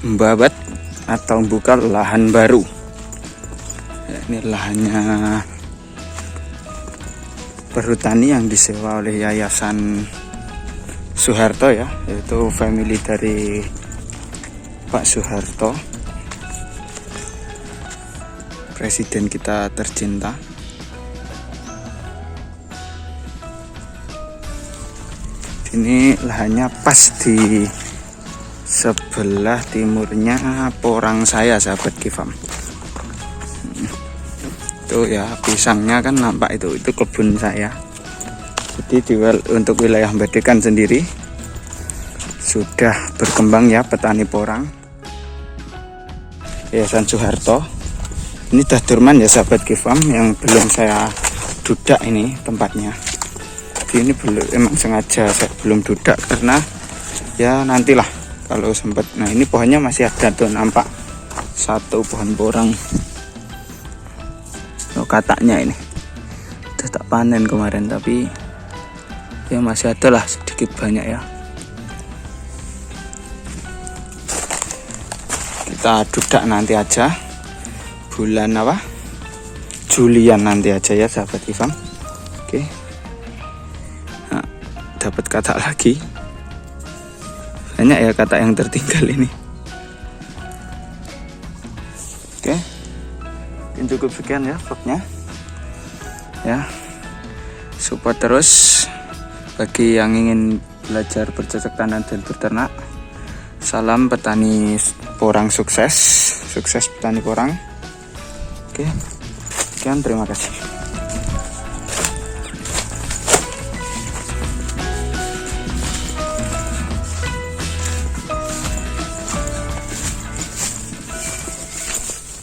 membabat atau membuka lahan baru. Ya, ini lahannya perhutani yang disewa oleh Yayasan Soeharto ya, yaitu family dari Pak Soeharto, presiden kita tercinta. Ini lahannya pas di sebelah timurnya porang saya, sahabat Kifam. Itu ya pisangnya kan nampak, itu kebun saya. Jadi untuk wilayah Badekan sendiri sudah berkembang ya petani porang Yayasan Soeharto. Ini dah durman ya sahabat Kifam, yang belum saya dudak ini tempatnya. Ini belum, emang sengaja saya belum dudak karena ya nantilah kalau sempat. Nah ini pohonnya masih ada tuh, nampak satu pohon porang. Oh, kataknya ini udah tak panen kemarin, tapi ya masih ada lah sedikit banyak ya. Kita dudak nanti aja, bulan apa, Julian nanti aja ya sahabat Kifam. Oke, nah, dapat katak lagi, banyak ya katak yang tertinggal ini. Oke, mungkin cukup sekian ya vlognya ya. Support terus bagi yang ingin belajar bercocok tanam dan berternak. Salam petani porang sukses petani porang. Oke, sekian, terima kasih.